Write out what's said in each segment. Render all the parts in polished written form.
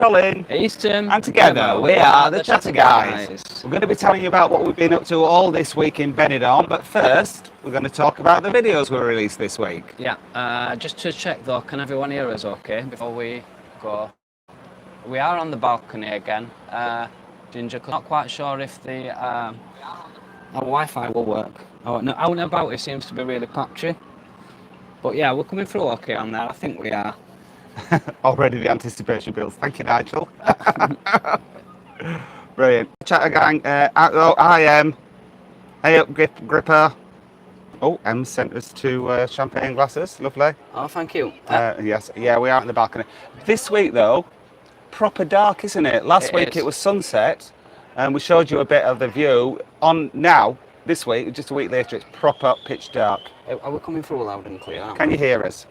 Colin. Easton. And together we are the Chatter Guys. We're going to be telling you about what we've been up to all this week in Benidorm, but first we're going to talk about the videos we released this week. Yeah, just to check though, can everyone hear us okay before we go? We are on the balcony again. Ginger, not quite sure if the our Wi-Fi will work. Out and about it seems to be really patchy. But yeah, we're coming through okay on there, I think we are. Already the anticipation builds. Thank you, Nigel. Brilliant. Chatter gang, I am. Hey up, Gripper. Oh, M sent us two champagne glasses. Lovely. Oh, thank you. Yes, yeah, we are on the balcony. This week, though, proper dark, isn't it? Last week it was sunset, and we showed you a bit of the view. On now, this week, just a week later, it's proper pitch dark. Are we coming through loud and clear? Can you hear us?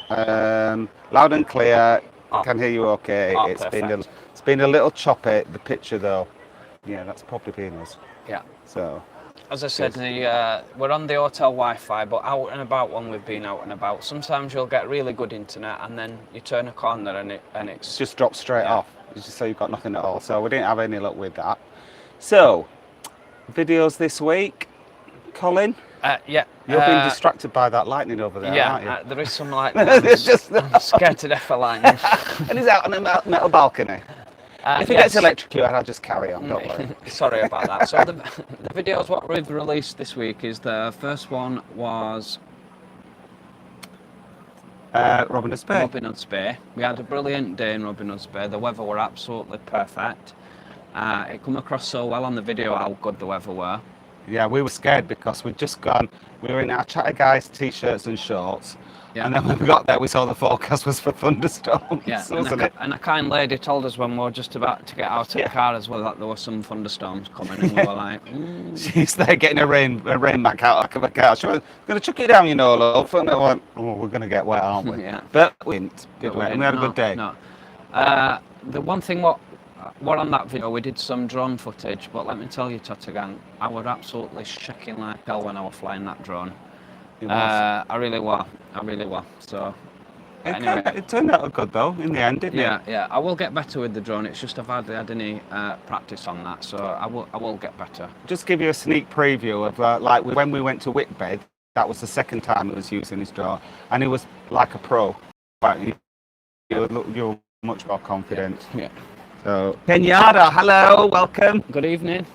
Loud and clear. Can hear you okay. It's been a little choppy, the picture though. Yeah, that's probably been us. Yeah. So, as I said, we're on the hotel Wi-Fi, but out and about when we've been out and about, sometimes you'll get really good internet, and then you turn a corner and it's just drops straight off. It's just so you've got nothing at all. So we didn't have any luck with that. So, videos this week, Colin. Yeah. You're being distracted by that lightning over there, aren't you? Yeah, there is some lightning. I'm scared to death of lightning. And he's out on a metal balcony. If it gets electrocuted, I'll just carry on, don't worry. Sorry about that. So the videos what we've released this week is the first one was Robin Hood's Bay. Robin Hood's Bay. We had a brilliant day in Robin Hood's Bay. The weather were absolutely perfect. It come across so well on the video how good the weather were. Yeah, we were scared because we'd just gone, we were in our Chatter Guys t-shirts and shorts, and then when we got there we saw the forecast was for thunderstorms, wasn't it? And a kind lady told us when we were just about to get out of the car as well that there were some thunderstorms coming, and we were like, She's there getting a rain bag out of the car. She was going to chuck it down, you know, love. And I went, oh, we're going to get wet, aren't we? Yeah. But we didn't, did we? And we had a good day. No. The one thing what on that video we did some drone footage, but let me tell you, Chatter Gang, I was absolutely shaking like hell when I was flying that drone. I really was. So anyway, it turned out good though in the end, didn't it? Yeah. I will get better with the drone. It's just I've hardly had any practice on that, so I will get better. Just give you a sneak preview of like when we went to Whitbed. That was the second time he was using his drone, and he was like a pro. But you're much more confident. Yeah. So, Kenyatta, hello, welcome. Good evening.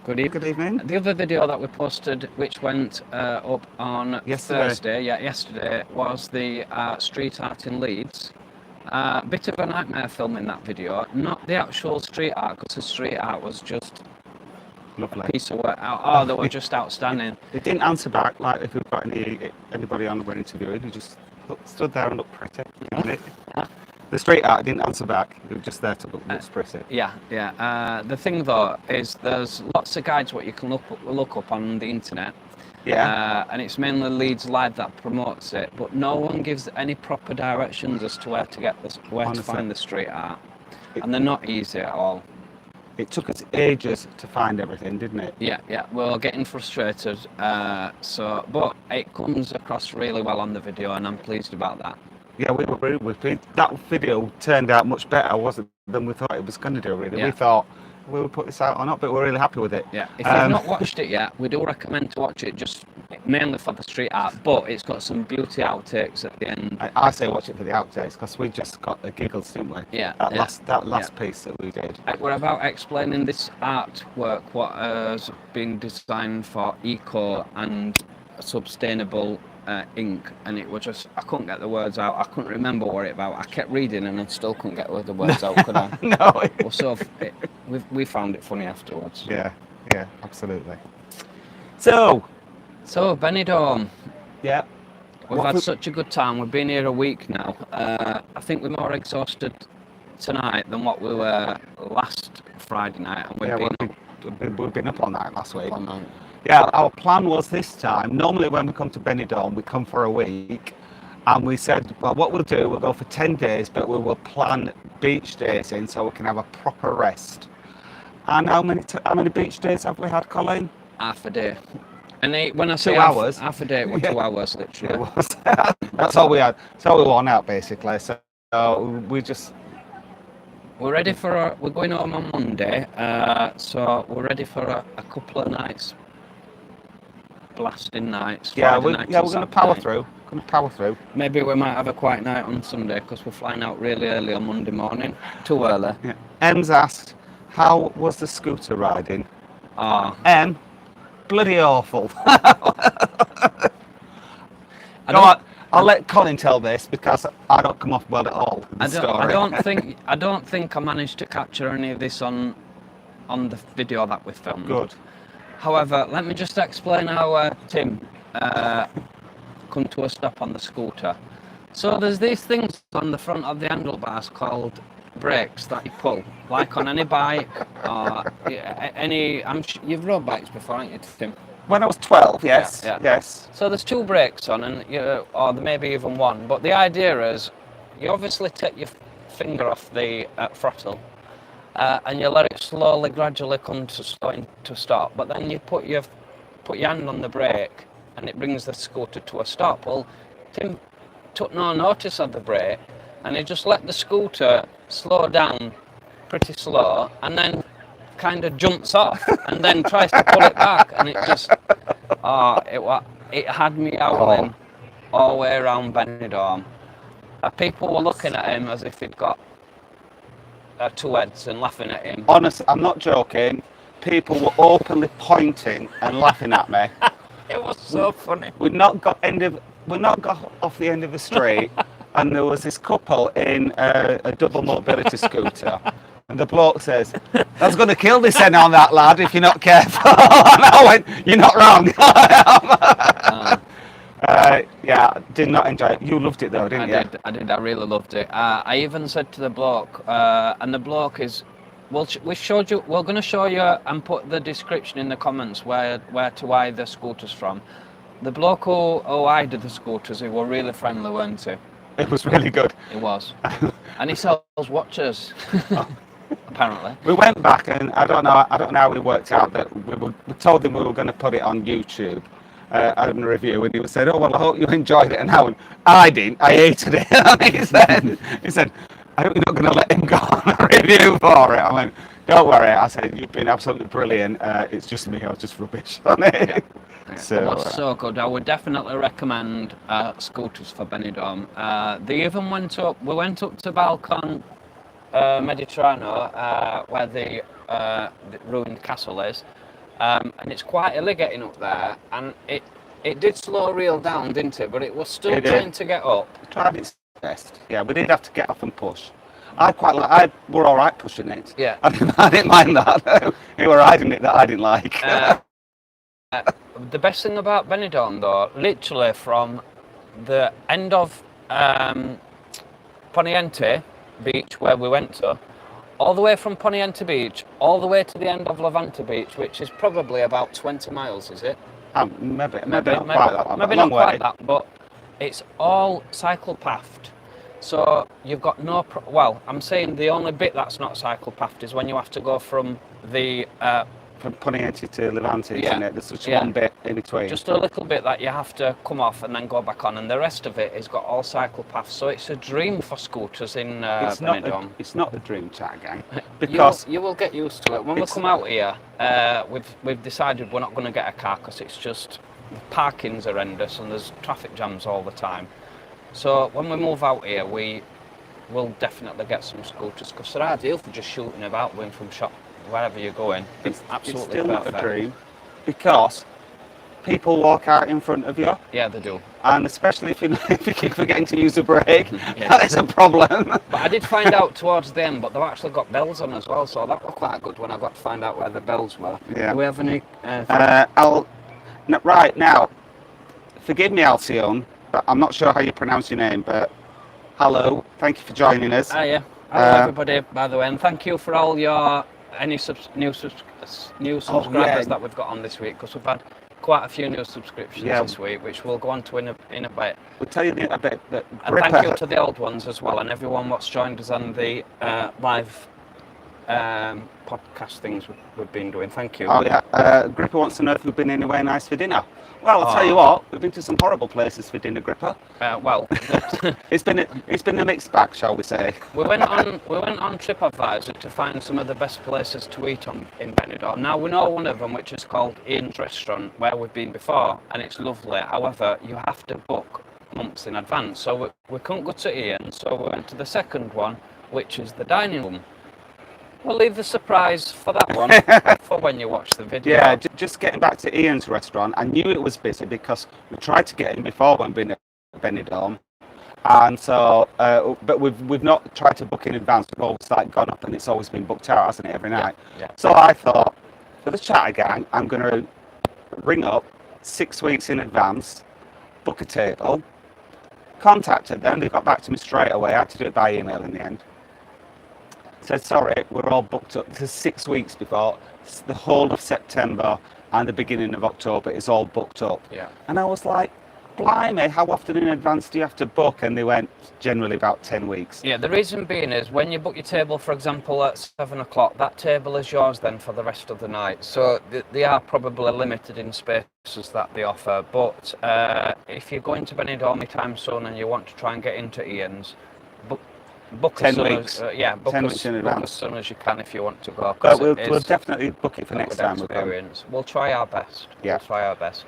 Good evening. The other video that we posted, which went up on Thursday, yesterday, was the street art in Leeds. Bit of a nightmare filming that video. Not the actual street art, because the street art was just lovely. A piece of work. Oh, they were just outstanding. They didn't answer back, like if we've got anybody on we're interviewing, who just stood there and looked pretty. The street art didn't answer back. It was just there to look pretty. Yeah. The thing though is there's lots of guides what you can look up on the internet. Yeah. And it's mainly Leeds Live that promotes it, but no one gives any proper directions as to where to find the street art, and they're not easy at all. It took us ages to find everything, didn't it? Yeah. We're getting frustrated. But it comes across really well on the video, and I'm pleased about that. Yeah, we were really pleased. That video turned out much better, than we thought it was going to do, really. Yeah. We thought we would put this out or not, but we're really happy with it. Yeah, if you've not watched it yet, we do recommend to watch it just mainly for the street art, but it's got some beauty outtakes at the end. I say watch it for the outtakes, because we just got the giggles, didn't we? Yeah. That last piece that we did. We're about explaining this artwork, what has been designed for eco and sustainable ink, and it was just, I couldn't get the words out. I couldn't remember what it about. I kept reading and I still couldn't get the words out, could I? No. Well, so we found it funny afterwards. Yeah, absolutely. So Benidorm. Yeah. We've had such a good time. We've been here a week now. I think we're more exhausted tonight than what we were last Friday night. And we've been up all night last week. All night. Yeah, our plan was this time, normally when we come to Benidorm, we come for a week, and we said, well, what we'll do, we'll go for 10 days, but we will plan beach days in so we can have a proper rest. And how many beach days have we had, Colin? Half a day. And when I say 2 hours, half a day, it was 2 hours, literally. That's all we had. That's all we won out, basically. So we just we're ready for we're going home on Monday, so we're ready for a couple of nights, blasting nights. Yeah, Friday night we're and going to power Saturday. through. Going to power through. Maybe we might have a quiet night on Sunday because we're flying out really early on Monday morning. Too early. Yeah. Em's asked, how was the scooter riding? Ah, Em, bloody awful. I Go don't. on, I'll let Colin tell this because I don't come off well at all with the story. I don't think I managed to capture any of this on the video that we filmed. Good. However, let me just explain how Tim come to a stop on the scooter. So there's these things on the front of the handlebars called brakes that you pull, like on any bike or any. You've rode bikes before, haven't you, Tim? When I was 12, yes, Yeah. yes. So there's two brakes on, and or there may be even one. But the idea is, you obviously take your finger off the throttle, and you let it slowly, gradually come to stop. But then you put your hand on the brake, and it brings the scooter to a stop. Well, Tim took no notice of the brake, and he just let the scooter slow down, pretty slow, and then kind of jumps off, and then tries to pull it back, and it just, it had me howling all the way around Benidorm. People were looking at him as if he'd got two heads and laughing at him. Honestly, I'm not joking. People were openly pointing and laughing at me. It was so funny. We'd not got off the end of the street, and there was this couple in a double mobility scooter. And the bloke says, "That's going to kill this end on that lad if you're not careful." And I went, "You're not wrong." Yeah, did not enjoy it. You loved it though, didn't you? I did. I really loved it. I even said to the bloke, and the bloke is, we're going to show you and put the description in the comments where to buy the scooters from. The bloke who I did the scooters, he were really friendly, weren't he? It was really good. It was. And he sells watches. Apparently. We went back, and I don't know how we worked out that we told him we were going to put it on YouTube as a review, and he said, "Oh well, I hope you enjoyed it." And I didn't. I hated it. And he said, "I hope you're not going to let him go on a review for it." I went, "Don't worry." I said, "You've been absolutely brilliant. It's just me. I was just rubbish on it." Yeah. So, it was so good. I would definitely recommend scooters for Benidorm. They even went up. We went up to Balcon Mediterraneo, where the ruined castle is, and it's quite hilly getting up there. And it did slow reel down, didn't it? But it was still trying to get up. It tried its best. Yeah, we did have to get off and push. I were all right pushing it. Yeah. I didn't mind that. You were riding it that I didn't like. The best thing about Benidorm, though, literally from the end of Poniente Beach, where we went to, all the way from Poniente Beach, all the way to the end of Levante Beach, which is probably about 20 miles, is it? Maybe not quite that long. Maybe not quite that, but it's all cycle pathed. So you've got no... I'm saying the only bit that's not cycle pathed is when you have to go from the... from Poniente to Levante, Yeah. isn't it? There's just one bit in between. Just a little bit that you have to come off and then go back on, and the rest of it has got all cycle paths. So it's a dream for scooters in Benidorm. It's not the dream, chat gang, because you will get used to it. When we come out here, we've decided we're not going to get a car because it's just the parking's horrendous and there's traffic jams all the time. So when we move out here, we will definitely get some scooters because they're ideal for just shooting about, going from shop wherever you're going. It's absolutely it's still perfect. not a dream, because people walk out in front of you. Yeah, they do. And especially if you keep forgetting to use a brake, Yeah. that is a problem. But I did find out towards the end, but they've actually got bells on as well, so that was quite good when I got to find out where the bells were. Yeah. Do we have any... Right now, forgive me, Alcyon, but I'm not sure how you pronounce your name, but hello, thank you for joining us. Yeah. Hello everybody, by the way, and thank you for all your new subscribers that we've got on this week, because we've had quite a few new subscriptions this week, which we'll go on to in a bit. We'll tell you in a bit. And thank you to the old ones as well, and everyone what's joined us on the live podcast things we've been doing. Thank you. Oh yeah, Gripper wants to know if we've been anywhere nice for dinner. Well, I'll tell you what, we've been to some horrible places for dinner, Gripper. Well, It's been a mixed bag, shall we say? we went on TripAdvisor to find some of the best places to eat in Benidorm. Now we know one of them, which is called Ian's Restaurant, where we've been before, and it's lovely. However, you have to book months in advance, so we couldn't go to Ian, so we went to the second one, which is the dining room. We'll leave the surprise for that one for when you watch the video. Yeah, just getting back to Ian's restaurant, I knew it was busy because we tried to get in before when being at Benidorm, and so but we've not tried to book in advance. We've always gone up and it's always been booked out, hasn't it, every night? Yeah. So I thought, for the Chatter Gang, I'm going to ring up 6 weeks in advance, book a table, contacted them. They got back to me straight away. I had to do it by email in the end. Said, sorry, we're all booked up. This is 6 weeks before. The whole of September and the beginning of October is all booked up. Yeah. And I was like, blimey, how often in advance do you have to book? And they went, generally about 10 weeks. Yeah, the reason being is when you book your table, for example, at 7 o'clock, that table is yours then for the rest of the night. So they are probably limited in spaces that they offer. But if you're going to Benidorm anytime soon and you want to try and get into Ian's, book 10 as soon weeks. as, book 10 as, weeks in book advance. as soon as you can if you want to go. But we'll definitely book it for a next good time. experience. We'll try our best. Yeah. We'll try our best.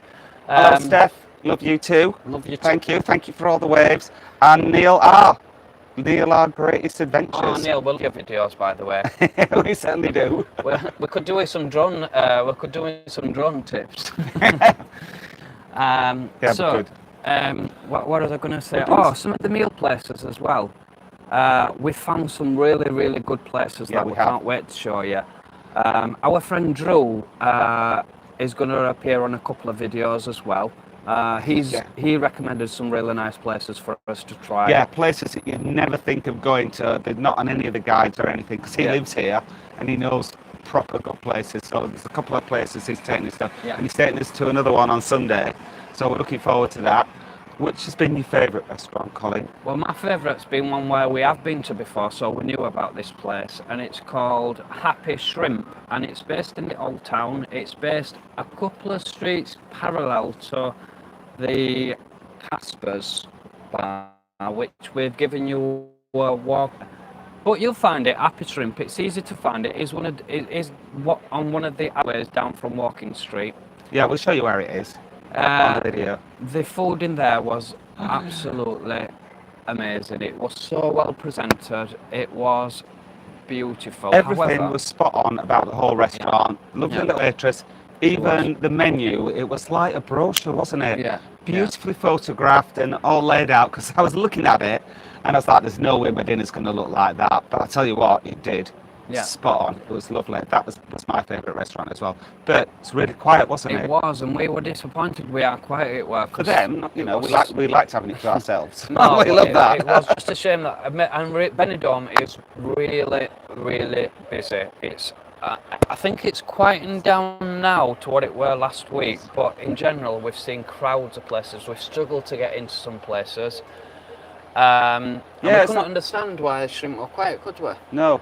Hello, Steph. Love you too. Love you too. Thank you. Thank you for all the waves. And Neil R. Neil R. Greatest Adventures. Oh, Neil, we'll do your videos, by the way. We certainly do. we could do with some drone. We could do with some drone tips. Yeah, so, good. what was I going to say? Oh, some of the meal places as well. We found some really, really good places that we can't wait to show you. Our friend Drew is going to appear on a couple of videos as well. He recommended some really nice places for us to try. Yeah, places that you'd never think of going to. They're not on any of the guides or anything because he lives here and he knows proper good places. So there's a couple of places he's taking us to. Yeah. And he's taking us to another one on Sunday. So we're looking forward to that. Which has been your favourite restaurant, Colin? Well, my favourite's been one where we have been to before, so we knew about this place, and it's called Happy Shrimp, and it's based in the Old Town. It's based a couple of streets parallel to the Casper's bar, which we've given you a walk. But you'll find it, Happy Shrimp. It's easy to find. It is on one of the alleyways down from Walking Street. Yeah, we'll show you where it is. On the video. The food in there was absolutely amazing. It was so well presented. It was beautiful. Everything However, was spot on about the whole restaurant. Lovely little waitress. Even the menu, it was like a brochure, wasn't it? Yeah. Beautifully photographed and all laid out. Because I was looking at it and I was like, there's no way my dinner's going to look like that. But I tell you what, it did. Yeah. Spot on. It was lovely. That was my favourite restaurant as well. But it's really quiet, wasn't it? it was, and we were disappointed we how quiet it was. For them, you know, we liked having it to ourselves. No, we love that. It was just a shame that, and Benidorm is really, really busy. It's, I think it's quieting down now to what it were last week, but in general, we've seen crowds of places. We've struggled to get into some places. And we couldn't understand why the shrimp were quiet, could we? No.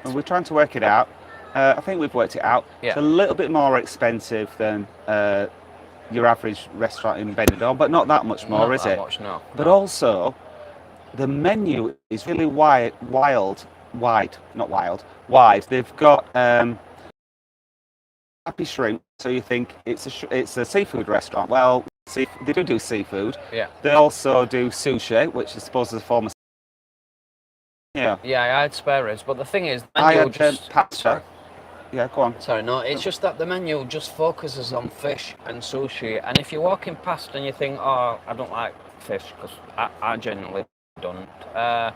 And we're trying to work it out. I think we've worked it out. Yeah. It's a little bit more expensive than your average restaurant in Benidorm, but not that much more, is it? Not that much, no. But also, the menu is really wide. They've got Happy Shrimp, so you think it's a seafood restaurant. Well, they do seafood. Yeah. They also do sushi, which I suppose is a form of. Yeah. Yeah, I had spare ribs, but the thing is, the I menu had just pasta. Sorry. Yeah, go on. Sorry, no, it's just that the menu just focuses on fish and sushi, and if you're walking past and you think, oh, I don't like fish, because I genuinely don't, that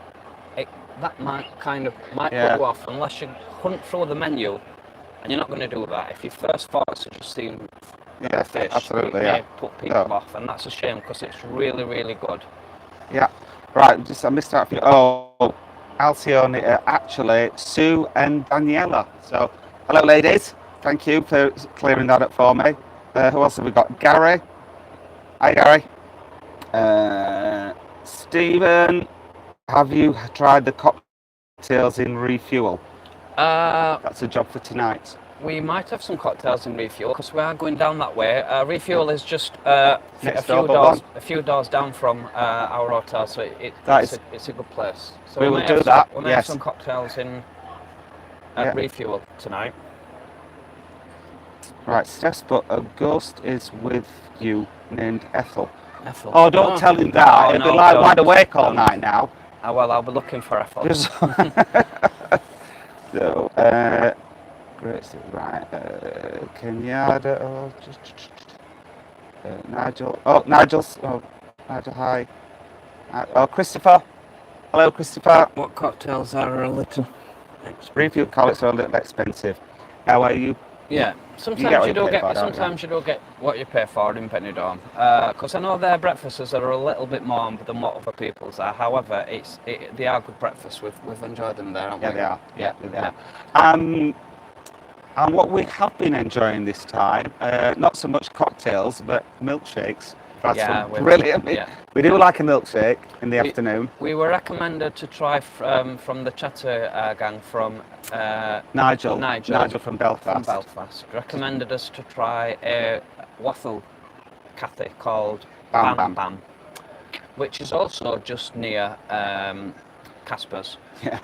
might put you off unless you hunt through the menu, and you're not going to do that. If you first focus on just seeing fish, absolutely, it may put people off, and that's a shame because it's really, really good. Yeah, right, I missed out a few. Oh, Alcione, actually, Sue and Daniela. So, hello, ladies. Thank you for clearing that up for me. Who else have we got? Gary. Hi, Gary. Stephen, have you tried the cocktails in Refuel? That's a job for tonight. We might have some cocktails in Refuel because we are going down that way. Refuel is just a Next few door but doors, one. a few doors down from our hotel, so it's a good place. So We will might do have that, we may have yes. some cocktails in at Refuel tonight. Right, Steph, but a ghost is with you named Ethel. Ethel. Oh, don't tell him that. Oh, He'll no, be like don't. wide awake all night now. Well, I'll be looking for Ethel. So, great, right, Kenyatta, Nigel, Nigel, hi. Oh, Christopher. Hello, Christopher. What cocktails are a little Review colours are a little expensive. How are you? Yeah, sometimes you don't get what you pay for in Benidorm. Because I know their breakfasts are a little bit more than what other people's are. However, they are good breakfasts. We've enjoyed them there, haven't we? They are. Yeah, they are. And what we have been enjoying this time, not so much cocktails, but milkshakes. That's brilliant. Yeah. We do like a milkshake in the afternoon. We were recommended to try from the Chatter gang from Nigel from Belfast. From Belfast recommended us to try a waffle cafe called Bam Bam, which is also just near Casper's. Yeah.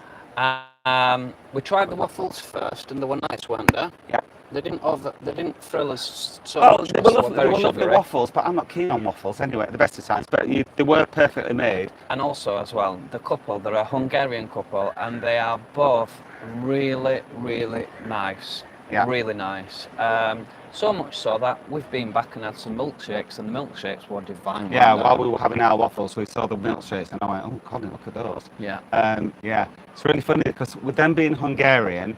We tried the waffles first, and they were nice, weren't they? Yeah. They didn't thrill us so much. They were lovely waffles, but I'm not keen on waffles anyway at the best of times. But they were perfectly made. And also, as well, the couple, they're a Hungarian couple, and they are both really, really nice. Yeah. Really nice. So much so that we've been back and had some milkshakes, and the milkshakes were divine. Yeah, while we were having our waffles, we saw the milkshakes, and I went, "Oh, Colin, look at those." Yeah. Yeah. It's really funny because with them being Hungarian,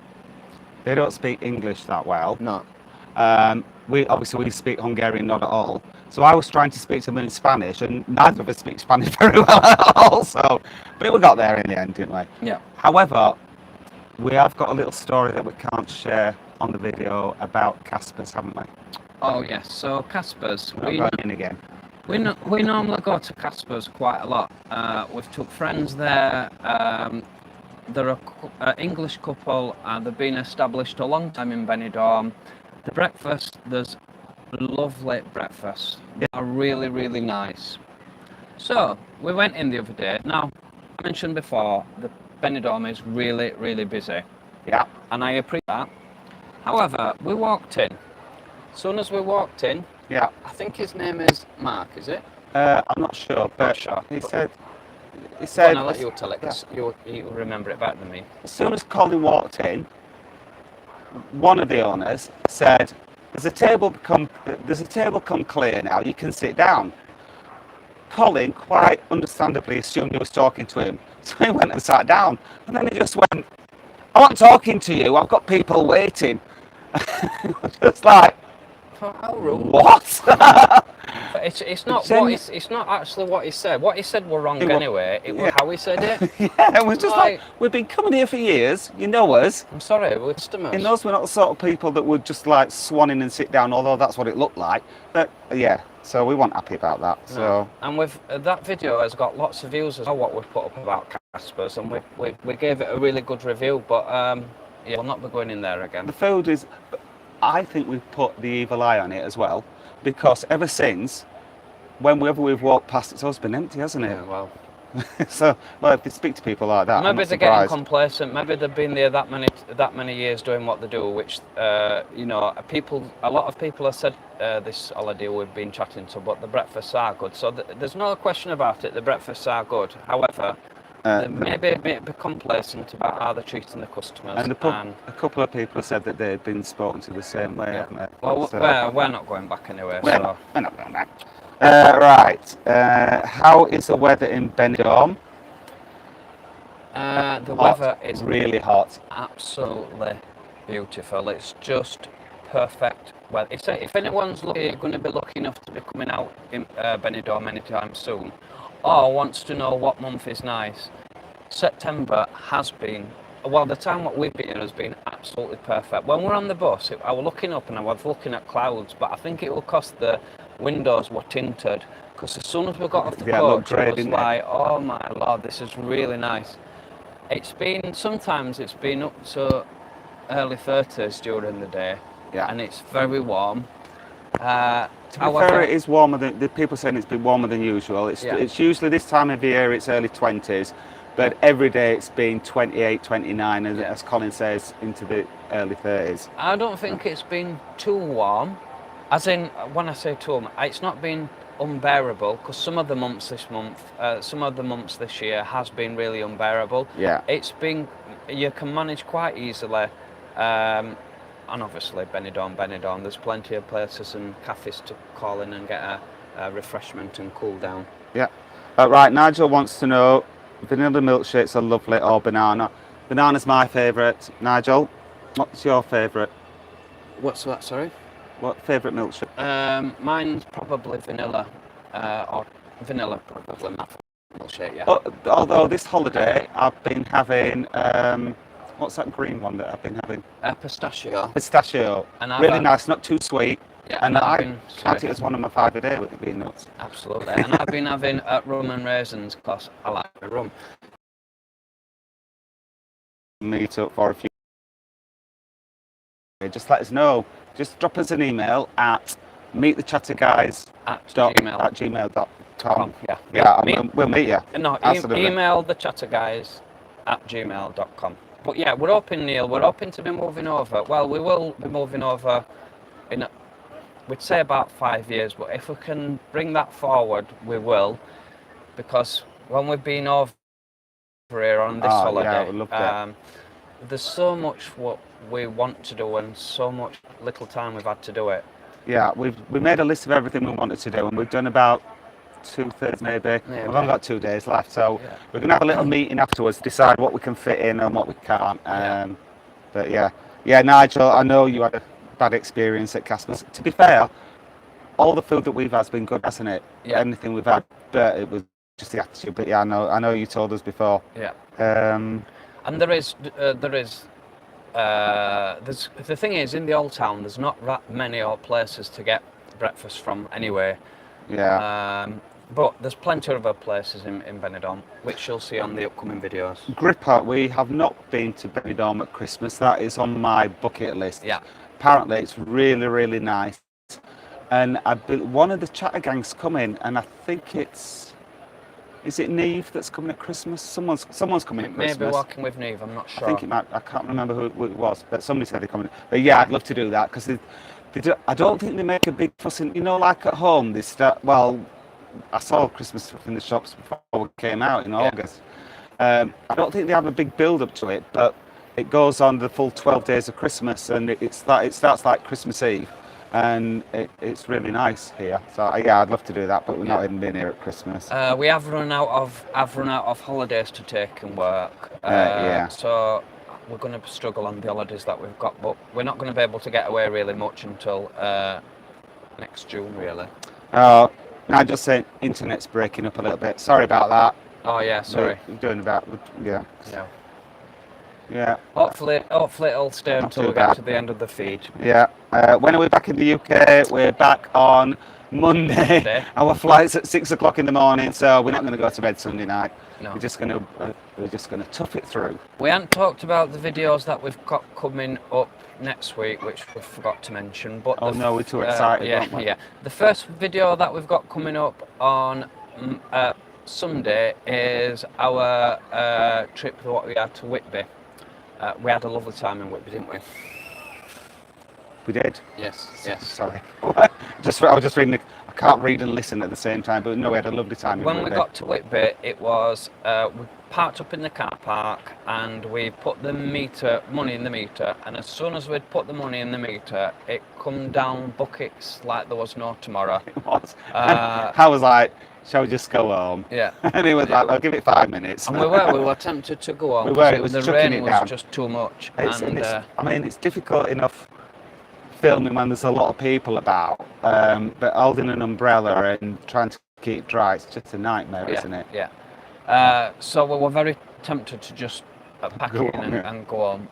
they don't speak English that well. No. We speak Hungarian not at all. So I was trying to speak to them in Spanish, and neither of us speak Spanish very well at all. So, but we got there in the end, didn't we? Yeah. However, we have got a little story that we can't share on the video about Casper's, haven't we? Oh yes. So Casper's. We're not going in again. We normally go to Casper's quite a lot. We've took friends there. They're an English couple, and they've been established a long time in Benidorm. The breakfast, there's lovely breakfast. They are really, really nice. So we went in the other day. Now, I mentioned before, the Benidorm is really, really busy. Yeah. And I appreciate that. However, we walked in. As soon as we walked in, Yeah. I think his name is Mark, is it? I'm not sure, but he said. Well, I'll let you tell it, because you remember it better than me. As soon as Colin walked in, one of the owners said, there's a table come clear now, you can sit down. Colin quite understandably assumed he was talking to him, so he went and sat down, and then he just went, I'm not talking to you, I've got people waiting. Just like, How rude. what? But it's not it's not actually what he said. What he said were wrong anyway. It was how he said it. Yeah, it was just like, we've been coming here for years, you know us. I'm sorry, we're customers. He knows we're not the sort of people that would just like swan in and sit down, although that's what it looked like. But yeah, so we weren't happy about that. No. So and with that video has got lots of views as well, what we've put up about Casper's, and we gave it a really good review. But yeah, we'll not be going in there again. the food is, I think we've put the evil eye on it as well, because ever since, whenever we've walked past, it's always been empty, hasn't it? Yeah, well. So, well, if you speak to people like that, Maybe they're getting complacent. Maybe they've been there that many years doing what they do, which a lot of people have said this holiday we've been chatting to, but the breakfasts are good. So there's no question about it. The breakfasts are good. However, they may be a bit complacent about how they're treating the customers. And a couple of people have said that they've been spoken to the same way, haven't they? Well, so, we're not going back anyway. We're not going back. Right. How is the weather in Benidorm? The weather is really hot. Absolutely beautiful. It's just perfect. Well, if anyone's going to be lucky enough to be coming out in Benidorm anytime soon, or wants to know what month is nice, September has been. Well, the time what we've been here has been absolutely perfect. When we're on the bus, I was looking up and I was looking at clouds, but I think it will cost the windows were tinted, because as soon as we got off the coach, it was like, oh my lord, this is really nice. Sometimes it's been up to early 30s during the day, Yeah. and it's very warm. To be However, fair, it is warmer than the people saying it's been warmer than usual. Yeah. It's usually this time of year it's early 20s, but every day it's been 28, 29, and as Colin says, into the early 30s. I don't think it's been too warm. As in, when I say too warm, it's not been unbearable, because some of the months this year has been really unbearable. Yeah. It's been, you can manage quite easily. And obviously Benidorm, there's plenty of places and cafes to call in and get a refreshment and cool down. Yeah. Right, Nigel wants to know, vanilla milkshakes are lovely or banana. Banana's my favourite. Nigel, what's your favourite? What's that, sorry? What favourite milkshake? Mine's probably vanilla, or vanilla probably my milkshake, yeah. Although this holiday I've been having, what's that green one that I've been having? Pistachio. Pistachio. And really nice, not too sweet. Yeah, and I count it as one of my 5 a day with it being nuts. Absolutely. And I've been having rum and raisins because I like the rum. Meet up for a few. Just let us know. Just drop us an email at meetthechatterguys@gmail.com. Yeah, we'll meet you. No, email thechatterguys@gmail.com. But yeah, we're hoping, Neil, to be moving over. Well, we will be moving over in, we'd say about 5 years, but if we can bring that forward, we will. Because when we've been over here on this holiday, we loved it. There's so much what we want to do and so much little time we've had to do it. Yeah, we made a list of everything we wanted to do, and we've done about 2/3 maybe. We've only got 2 days left, so we're going to have a little meeting afterwards, decide what we can fit in and what we can't. But yeah, Nigel, I know you had a bad experience at Casper's. To be fair, all the food that we've had has been good, hasn't it? Yeah. Anything we've had, but it was just the attitude. But yeah, I know you told us before. Yeah. And there's the thing is, in the old town, there's not that many places to get breakfast from anyway. Yeah. But there's plenty of other places in Benidorm, which you'll see on the upcoming videos. Gripper, we have not been to Benidorm at Christmas. That is on my bucket list. Yeah. Apparently, it's really, really nice. And one of the chatter gangs coming, and I think is it Neve that's coming at Christmas? Someone's coming at Christmas. Maybe walking with Neve, I'm not sure. I think it might. I can't remember who it was, but somebody said they're coming. But yeah, I'd love to do that because I don't think they make a big fuss. Like at home, they start. Well, I saw Christmas stuff in the shops before we came out in August. I don't think they have a big build-up to it, but it goes on the full 12 days of Christmas, and it starts like Christmas Eve. And it's really nice here. So yeah, I'd love to do that, but we're not even been here at Christmas. I've run out of holidays to take and work. So we're going to struggle on the holidays that we've got, but we're not going to be able to get away really much until next June, really. I just said internet's breaking up a little bit. Sorry about that. Oh yeah, sorry. We're doing about Yeah. Yeah. Hopefully it'll stay until we get to the end of the feed. Yeah. When are we back in the UK? We're back on Monday. Our flight's at 6 o'clock in the morning, so we're not going to go to bed Sunday night. No. We're just going to tough it through. We hadn't talked about the videos that we've got coming up next week, which we forgot to mention. But we're too excited. Yeah. The first video that we've got coming up on Sunday is our trip that we had to Whitby. We had a lovely time in Whitby, didn't we? We did. Yes. Sorry. I was just reading. I can't read and listen at the same time, but no, we had a lovely time in Whitby. When we got to Whitby, it was we parked up in the car park and we put the money in the meter, and as soon as we'd put the money in the meter, it come down buckets like there was no tomorrow. It was. I was like, shall we just go home? Yeah. And he was like, I'll give it 5 minutes. And we were tempted to go home. We were. It was the chucking rain it was down. just too much. It's difficult enough filming when there's a lot of people about, but holding an umbrella and trying to keep dry, it's just a nightmare, isn't it? Yeah. So we were very tempted to just pack in and go home,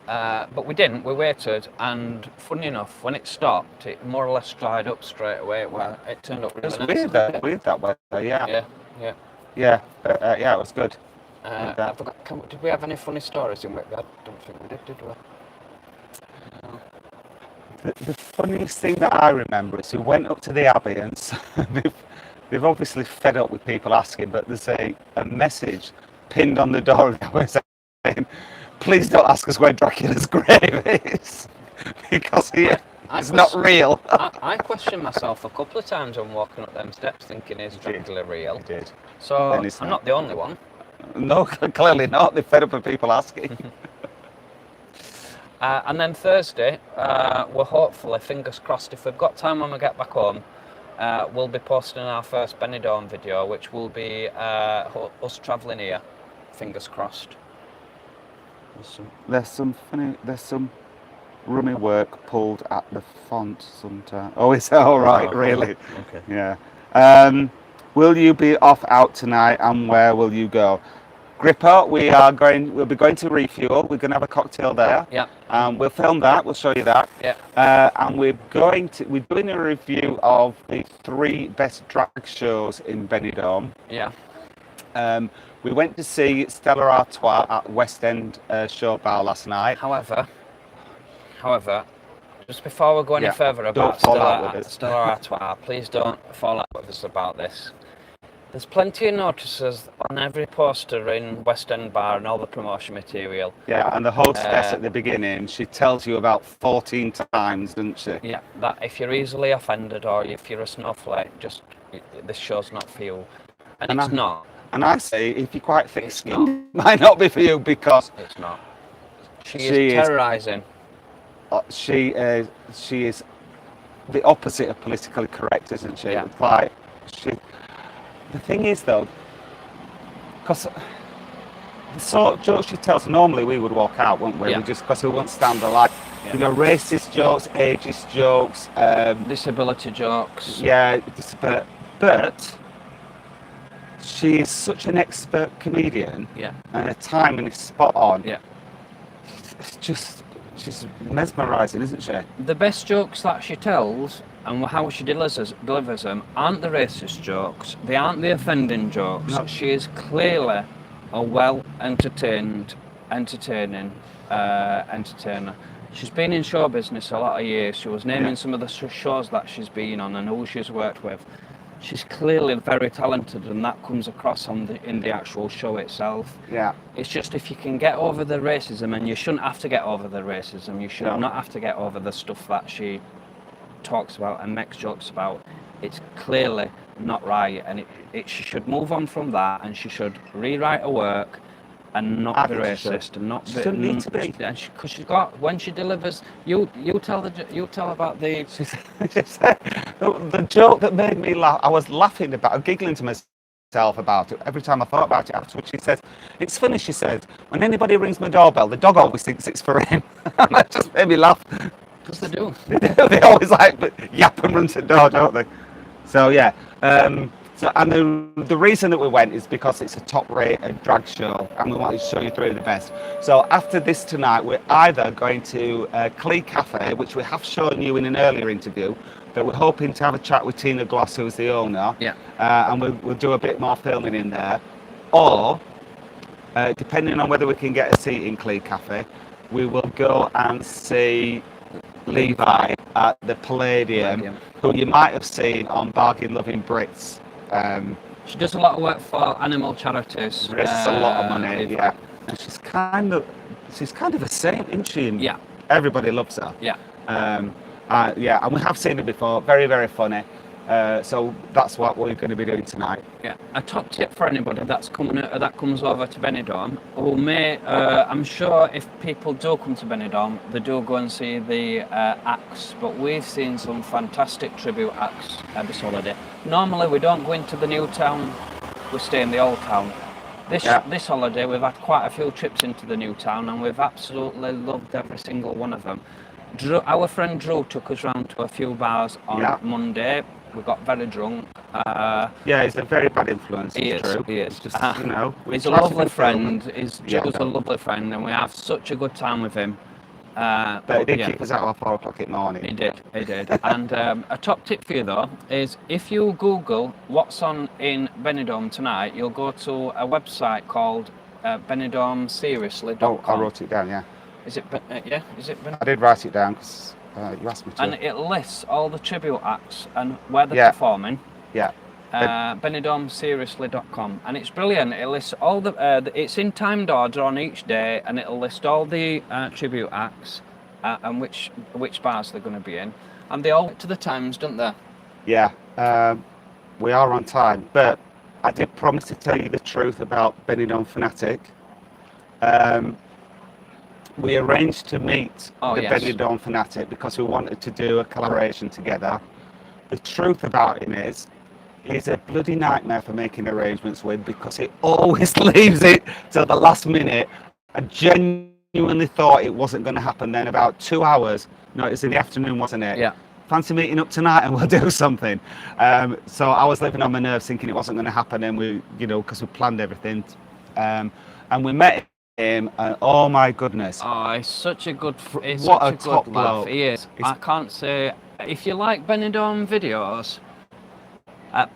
but we didn't. We waited, and funny enough, when it stopped, it more or less dried up straight away. It turned up really nice. It's weird that way. Yeah. It was good. Did we have any funny stories in Whitby? I don't think we did we? The funniest thing that I remember is we went up to the Abbey and they've obviously fed up with people asking, but there's a message pinned on the door of the Abbey saying, please don't ask us where Dracula's grave is, because it's not real. I questioned myself a couple of times when walking up them steps thinking, is Dracula real? I did. So I'm not the only one. No, clearly not. They're fed up with people asking. And then Thursday, we're hopefully, fingers crossed, if we've got time when we get back home, we'll be posting our first Benidorm video, which will be us travelling here, fingers crossed. There's some rummy work pulled at the font sometimes. Oh, is that all right? Really? Okay. Yeah. Will you be off out tonight, and where will you go? Grippo, we'll be going to Refuel. We're going to have a cocktail there. Yeah. We'll film that. We'll show you that. Yeah. And we're doing a review of the 3 best drag shows in Benidorm. Yeah. We went to see Stella Artois at West End Show Bar last night. However, just before we go any further about Stella Artois, please don't fall out with us about this. There's plenty of notices on every poster in West End Bar and all the promotion material. Yeah, and the hostess at the beginning, she tells you about 14 times, doesn't she? Yeah, that if you're easily offended or if you're a snowflake, this show's not for you. And it's not. And I say, if you're quite thick-skinned, it might not be for you, because it's not. She is terrorising. She is the opposite of politically correct, isn't she? Yeah. Like, the thing is, though, because the sort of jokes she tells, normally we would walk out, wouldn't we? Yeah. Because we won't stand the line. Yeah. You know, racist jokes, ageist jokes, disability jokes. Yeah, but she is such an expert comedian. Yeah. And her timing is spot on. Yeah. She's mesmerising, isn't she? The best jokes that she tells and how she delivers them aren't the racist jokes. They aren't the offending jokes. No. She is clearly a well entertainer. She's been in show business a lot of years. She was naming some of the shows that she's been on and who she's worked with. She's clearly very talented, and that comes across in the actual show itself. Yeah. It's just if you can get over the racism, and you shouldn't have to get over the racism, you should not have to get over the stuff that she talks about and makes jokes about. It's clearly not right, and she should move on from that, and she should rewrite her work and not be racist and not be. She doesn't need to be. Because she's got, when she delivers, you tell about the. The joke that made me laugh. I was laughing about, giggling to myself about it every time I thought about it afterwards. She said, "It's funny." She said, "When anybody rings my doorbell, the dog always thinks it's for him." And that just made me laugh. Because they do. They always like yap and run to the door, don't they? So yeah. And the reason that we went is because it's a top-rated drag show, and we wanted to show you 3 of the best. So after this tonight, we're either going to Clee Cafe, which we have shown you in an earlier interview, but we're hoping to have a chat with Tina Gloss, who's the owner. Yeah. And we'll do a bit more filming in there. Or, depending on whether we can get a seat in Clee Cafe, we will go and see Levi at the Palladium, who you might have seen on Bargain Loving Brits. She does a lot of work for animal charities. Raises a lot of money, yeah. And she's kind of a saint, isn't she? And yeah. Everybody loves her. Yeah. And we have seen her before. Very, very funny. So that's what we're going to be doing tonight. Yeah. A top tip for anybody that comes over to Benidorm, I'm sure if people do come to Benidorm, they do go and see the acts. But we've seen some fantastic tribute acts this holiday. Normally we don't go into the new town, we stay in the old town. This holiday we've had quite a few trips into the new town, and we've absolutely loved every single one of them. Our friend Drew took us round to a few bars on Monday. We got very drunk. He's a very bad influence. He is. True. He is. Just, he's a lovely friend. Drew's a lovely friend, and we have such a good time with him. But he did keep us out at 4 o'clock in the morning. He did. And a top tip for you though is if you Google what's on in Benidorm tonight, you'll go to a website called benidormseriously.com. Oh, I wrote it down. Yeah. Is it? Is it? I did write it down because You asked me to. And it lists all the tribute acts and where they're Yeah. performing. Yeah. BenidormSeriously.com, and it's brilliant. It lists all it's in timed order on each day, and it'll list all the tribute acts and which bars they're going to be in, and they all to the times, don't they? Yeah. We are on time, but I did promise to tell you the truth about Benidorm Fanatic. We arranged to meet the yes. Benidorm Fanatic because we wanted to do a collaboration together. The truth about him is, he's a bloody nightmare for making arrangements with because he always leaves it till the last minute. I genuinely thought it wasn't going to happen. Then about 2 hours, no, it was in the afternoon, wasn't it? Yeah. Fancy meeting up tonight and we'll do something. So I was living on my nerves thinking it wasn't going to happen, and we, because we planned everything. And we met him, and oh my goodness. Oh, he's such a good, he's What such a a top good laugh. bloke. He is. I can't say, if you like Benidorm videos,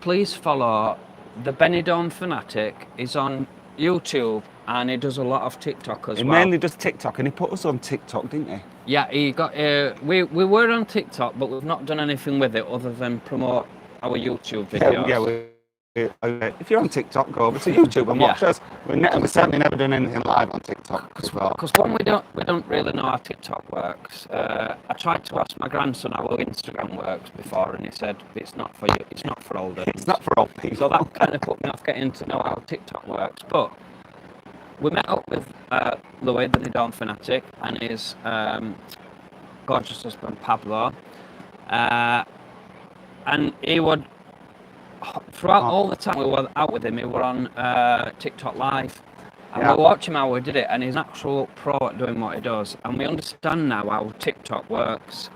please follow the Benidorm Fanatic. He's on YouTube and he does a lot of TikTok as He well. mainly does TikTok, and he put us on TikTok, didn't he? Yeah, he got. We were on TikTok, but we've not done anything with it other than promote our YouTube videos. If you're on TikTok, go over to YouTube and watch us. We've certainly never done anything live on TikTok as well. Because one, we don't really know how TikTok works. I tried to ask my grandson how Instagram works before, and he said it's not for you. It's not for older. It's not for old people. So that kind of put me off getting to know how TikTok works. But we met up with Louis, the Benidorm Fanatic, and his gorgeous husband Pablo, and he would. Throughout all the time we were out with him, we were on TikTok Live, and we were watching how we did it, and he's an actual pro at doing what he does, and we understand now how TikTok works.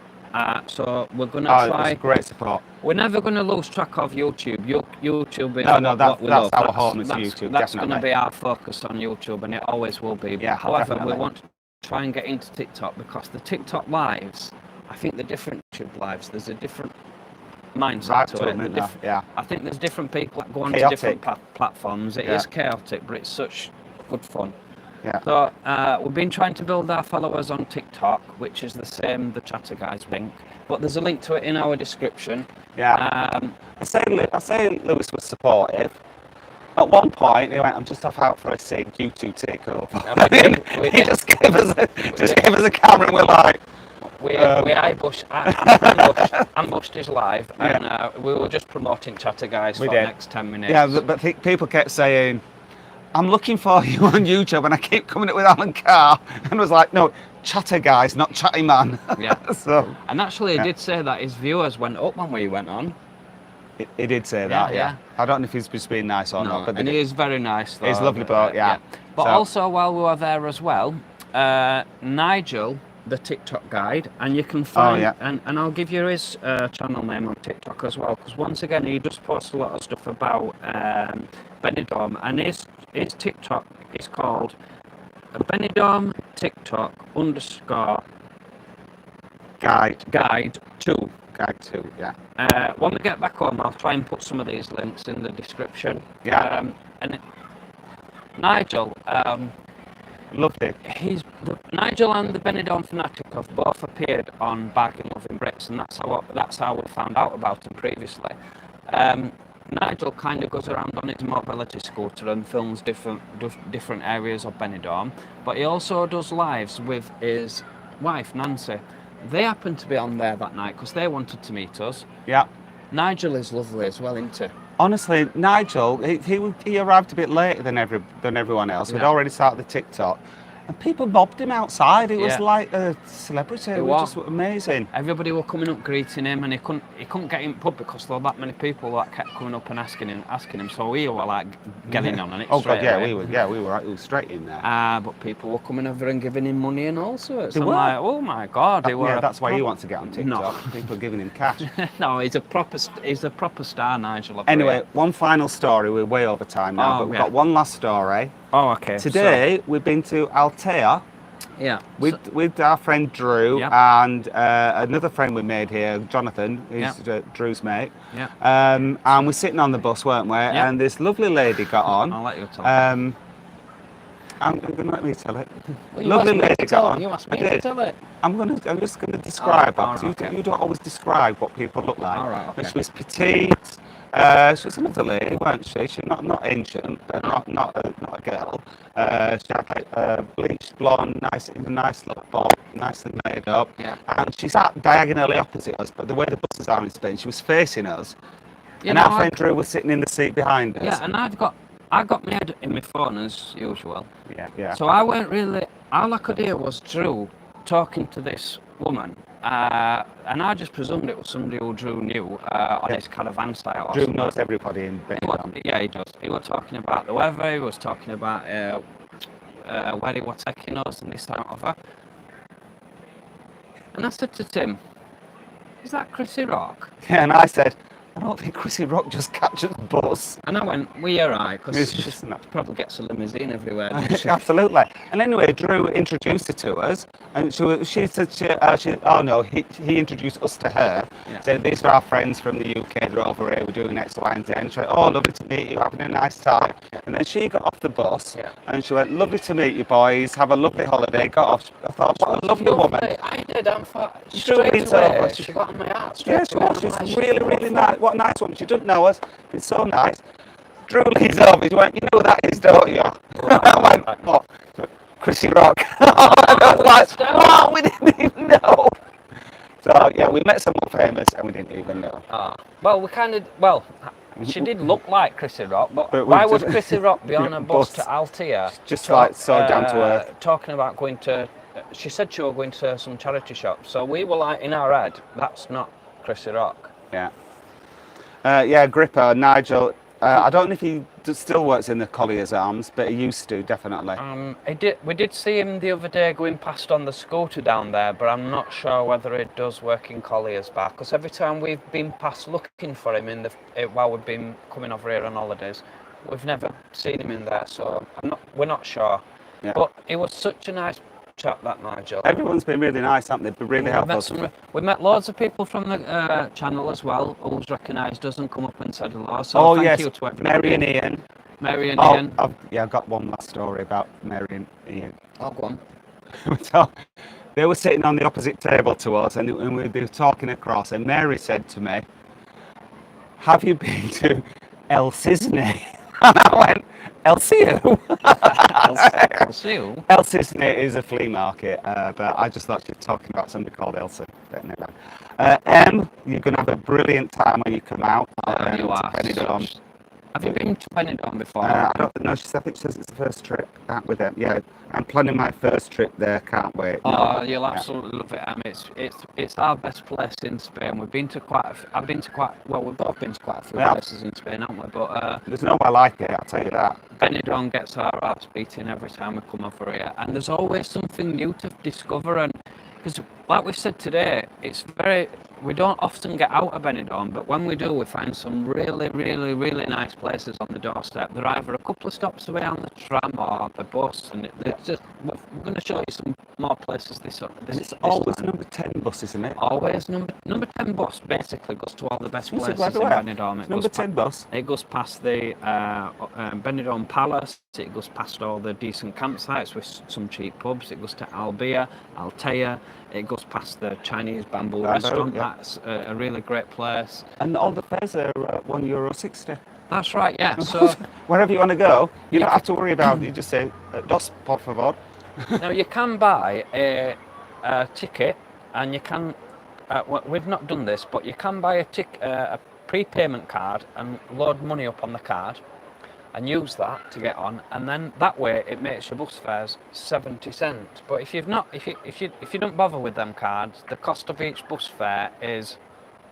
So we're going to try. It's great support. We're never going to lose track of YouTube. YouTube is that's what we love. our home is YouTube. That's definitely. going to be our focus on YouTube, and it always will be. Yeah, however, definitely. we want to try and get into TikTok because the TikTok lives, I think the different YouTube lives, there's a different mindset to it. Yeah. I think there's different people that go on Chaotic. to different platforms. It is chaotic, but it's such good fun. Yeah. So we've been trying to build our followers on TikTok, which is the same, the Chatter Guys link. But there's a link to it in our description. Yeah. I say Lewis was supportive. At one point, he went, "I'm just off out for a cig, YouTube takeover." He just gave us a camera, and we're like. We ambushed his live, and we were just promoting Chatter Guys for the next 10 minutes. Yeah, but people kept saying, "I'm looking for you on YouTube," and I keep coming up with Alan Carr, and I was like, "No, Chatter Guys, not Chatty Man." Yeah. So. And actually, he did say that his viewers went up when we went on. He did say that. Yeah. I don't know if he's just being nice or not, but and he is very nice. Though, he's a lovely bloke. Yeah. But also, while we were there as well, Nigel, the TikTok guide, and you can find and I'll give you his channel name on TikTok as well, because once again he just posts a lot of stuff about Benidorm, and his TikTok is called Benidorm TikTok _ guide 2. Guide 2, yeah. When we get back home, I'll try and put some of these links in the description. Yeah. Nigel, loved it. Nigel and the Benidorm Fanatic have both appeared on Bargain Loving Brits, and that's how we found out about him previously. Nigel kind of goes around on his mobility scooter and films different areas of Benidorm, but he also does lives with his wife Nancy. They happened to be on there that night because they wanted to meet us. Yeah. Nigel is lovely as well, isn't he? Honestly, Nigel, he arrived a bit later than everyone else. We'd already started the TikTok, and people mobbed him outside. It was like a celebrity. It was just amazing. Everybody were coming up greeting him, and he couldn't get in pub because there were that many people that kept coming up and asking him. So we were like getting on it. Oh God, we were straight in there. But people were coming over and giving him money and all sorts. They were. Like, oh my God, they were. That's why he wants to get on TikTok. No. People giving him cash. No, he's a proper star, Nigel. Anyway, one final story. We're way over time now, but we've got one last story. Oh, okay. Today we've been to Altea. Yeah. With our friend Drew and another friend we made here, Jonathan, who's Drew's mate. Yeah. And we're sitting on the bus, weren't we? Yeah. And this lovely lady got on. I'll let you tell I'm going to let me tell it. Well, you Lovely asked me lady to got tell, on. you asked I me to did. tell it. I'm just going to describe her, alright, because okay. you don't always describe what people look like. Alright, okay. And she was petite. She was another lady, weren't she? She's not ancient, not a girl. She had like bleached blonde, nice little bob, nicely made up. Yeah. And she sat diagonally opposite us, but the way the buses are in Spain, she was facing us. You And know, our friend Drew was sitting in the seat behind us. yeah, and I got my head in my phone as usual. Yeah. So I weren't really. All I could hear was Drew talking to this woman, and I just presumed it was somebody who Drew knew on his caravan style. Or Drew something. knows everybody in Benidorm. Yeah, he does. He was talking about the weather. He was talking about where he was taking us and this that and other. And I said to Tim, "Is that Chrissy Rock?" Yeah, and I said, I don't think Chrissy Rock just catches the bus. And I went, "Well, you're right, because It's she just not. probably gets a limousine everywhere." doesn't she? Absolutely. And anyway, Drew introduced her to us, and she said, he introduced us to her. Yeah. Said, these are our friends from the UK, they're over here, we're doing X, Y, and Z. And she went, oh, lovely to meet you, having a nice time. And then she got off the bus, Yeah. and she went, lovely to meet you, boys, have a lovely holiday. Got off. I thought, what a lovely woman. I did. I thought Drew straight leans away. over. She got on my heart. Yeah, Straight away. she's I'm like, really, really nice. What a nice woman. She doesn't know us. It's so nice. Drew leans over. He went, you know who that is, don't you? I went, what? Chrissy Rock. I was like, what? We didn't even know. So, yeah, we met someone famous and we didn't even know. Well, she did look like Chrissy Rock, but But we why would just- Chrissy Rock be on a bus Bus. to Altea? Just like so down to earth. Talking about going to, she said she was going to some charity shop. So we were like in our head, that's not Chrissy Rock. Yeah. Gripper, Nigel. I don't know if he still works in the Collier's Arms, but he used to, definitely. We did see him the other day going past on the scooter down there, but I'm not sure whether he does work in Collier's Bar, because every time we've been past looking for him while we've been coming over here on holidays, we've never seen him in there, so we're not sure. Yeah. But it was such a nice chap, that Nigel. Everyone's been really nice, haven't they? Been really helpful. We met loads of people from the channel as well, who's recognised us and come up and said hello. So thank you to everybody. Mary and Ian. Mary and Ian. I've got one last story about Mary and Ian. Oh, go on. So, they were sitting on the opposite table to us, and we were talking across, and Mary said to me, have you been to El Cisne? And I went, El Cio? El Cisne is a flea market, but I just thought she was talking about somebody called Elsa. You're going to have a brilliant time when you come out. You are. Benidorm. Have you been to Benidorm before? I don't know. I think she says it's the first trip out with them. Yeah, I'm planning my first trip there. Can't wait. Oh, you'll absolutely love it. I mean, it's our best place in Spain. We've been to I've been to we've both been to quite a few places in Spain, haven't we? But there's nowhere like it, I'll tell you that. Benidorm gets our hearts beating every time we come over here, and there's always something new to discover. And because, like we've said today, we don't often get out of Benidorm, but when we do, we find some really, really, really nice places on the doorstep. They're either a couple of stops away on the tram or the bus, and we're going to show you some more places this Always time. number 10 bus, isn't it? Always number 10 bus basically goes to all the best places in everywhere. Benidorm. Number 10 bus. It goes past the Benidorm Palace. It goes past all the decent campsites with some cheap pubs. It goes to Altea. It goes past the Chinese bamboo restaurant. Yeah. That's a really great place. And all the fares are €1.60. That's right, yeah. So wherever you want to go, you don't have to worry about it. You just say, dos, por favor. now you can buy a ticket, and you can. We've not done this, but you can buy a prepayment card and load money up on the card, and use that to get on, and then that way it makes your bus fares 70 cents. But if you don't bother with them cards, the cost of each bus fare is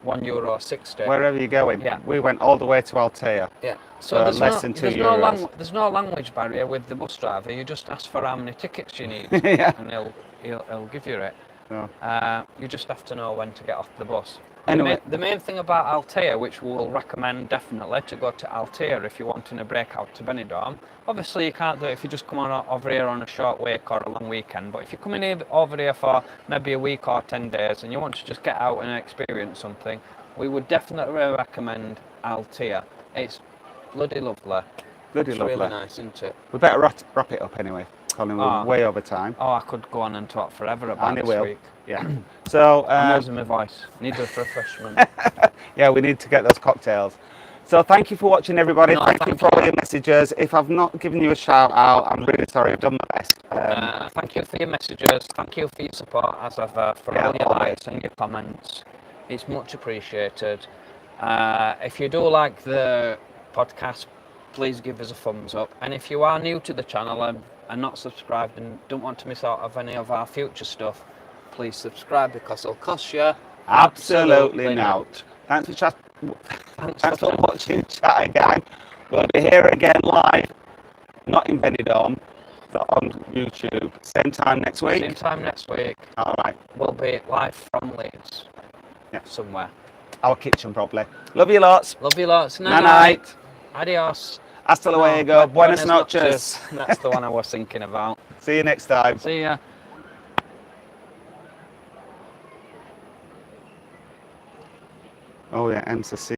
€1.60. Wherever you're going. Yeah. We went all the way to Altea. Yeah. So there's there's no language barrier with the bus driver. You just ask for how many tickets you need, Yeah. and he'll give you it. Oh. You just have to know when to get off the bus. Anyway. The main thing about Altea, which we'll recommend definitely to go to Altea if you're wanting a break out to Benidorm. Obviously, you can't do it if you just come over here on a short week or a long weekend. But if you're coming over here for maybe a week or 10 days and you want to just get out and experience something, we would definitely recommend Altea. It's bloody lovely. Bloody it's lovely. really nice, isn't it? We better wrap it up anyway. Colin. We're Oh. way over time. Oh, I could go on and talk forever about And it this will. week. Yeah. So, I'm losing my voice. Need a refreshment. yeah, we need to get those cocktails. So thank you for watching, everybody. No, thank you thank for all your messages. If I've not given you a shout out, I'm really sorry. I've done my best. Thank you for your messages. Thank you for your support, as ever, for Yeah, all your always. likes and your comments. It's much appreciated. If you do like the podcast, please give us a thumbs up. And if you are new to the channel and not subscribed and don't want to miss out of any of our future stuff, please subscribe because it'll cost you Absolutely not. Thanks for watching Chat Again. We'll be here again live, not in Benidorm, but on YouTube. Same time next week. Same time next week. All right. We'll be live from Leeds. Yeah. Somewhere. Our kitchen, probably. Love you lots. Love you lots. Night night. Adios. Hasta luego. Buenas noches. That's the one I was thinking about. See you next time. See ya. Oh yeah, MC.